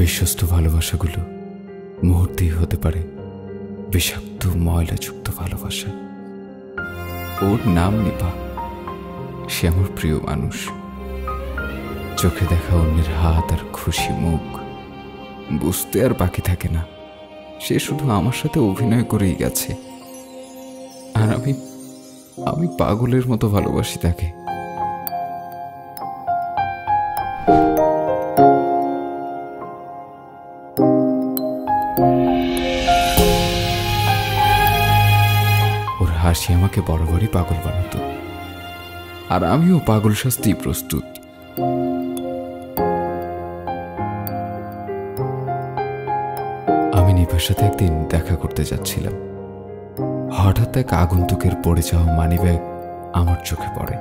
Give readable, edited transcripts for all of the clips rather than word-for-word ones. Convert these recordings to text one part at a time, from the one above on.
বিশ্বস্ত ভালোবাসাগুলো মুহূর্তেই হতে পারে বিষাক্ত ময়লাযুক্ত ভালোবাসা। ওর নাম নিপা। সে আমার প্রিয় মানুষ। চোখে দেখা অন্যের হাত আর খুশি মুখ বুঝতে আর বাকি থাকে না। সে শুধু আমার সাথে অভিনয় করেই গেছে, আর আমি পাগলের মতো ভালোবাসি তাকে। ওর হাসি আমাকে বরাবরই পাগল বানাতো, আর আমিও পাগল শাস্তি প্রস্তুত। আমি নিপার সাথে একদিন দেখা করতে যাচ্ছিলাম। হঠাৎ এক আগন্তুকের পড়ে যাওয়া মানিব্যাগ আমার চোখে পড়ে।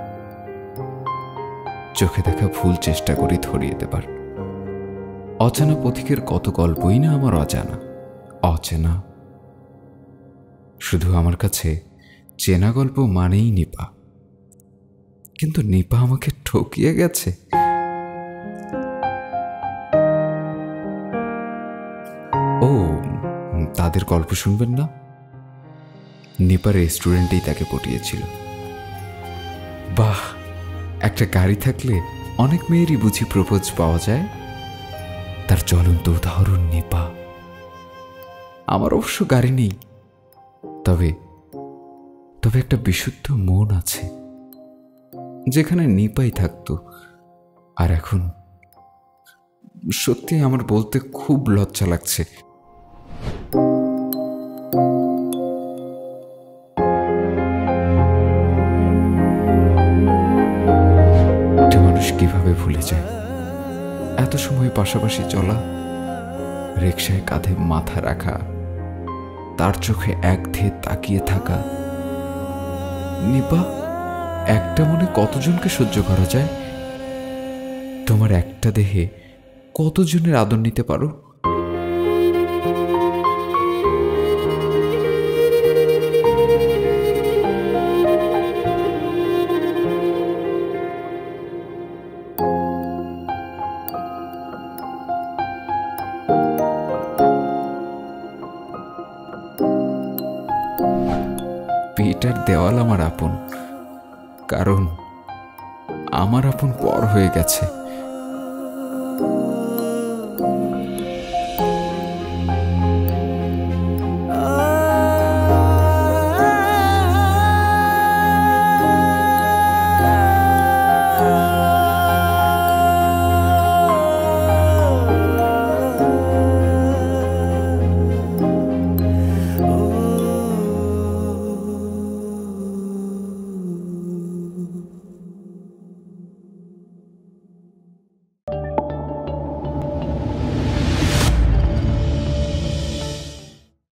চোখে দেখা ভুল চেষ্টা করি ধরিয়ে দেবার। অজানা পথিকের কত গল্পই না আমার অচেনা। শুধু আমার কাছে চেনা গল্প মানেই নিপা। কিন্তু নিপা আমাকে ঠকিয়ে গেছে। ও, তাদের গল্প শুনবেন না? নিপা রেস্টুরেন্টেই তাকে পটিয়েছিল। বাহ, একটা গাড়ি থাকলে অনেক মেয়েরই বুঝি প্রপোজ পাওয়া যায়। তার জ্বলন্ত উদাহরণ নিপা। আমার অবশ্য গাড়ি নেই, তবে একটা বিশুদ্ধ মন আছে, যেখানে নিপাই থাকতো। আর এখন সত্যি আমার বলতে খুব লজ্জা লাগছে। একটা মানুষ কিভাবে ভুলে যায় এত সময় পাশাপাশি চলা, রিকশায় কাঁধে মাথা রাখা, তার চোখে একধেয়ে তাকিয়ে থাকা। নিপা, একটা মনে কতজনকে সহ্য করা যায়? তোমার একটা দেহে কতজনের আদর নিতে পারো? পিটার দেওয়াল আমার আপন, কারণ আমার আপন পর হয়ে গেছে।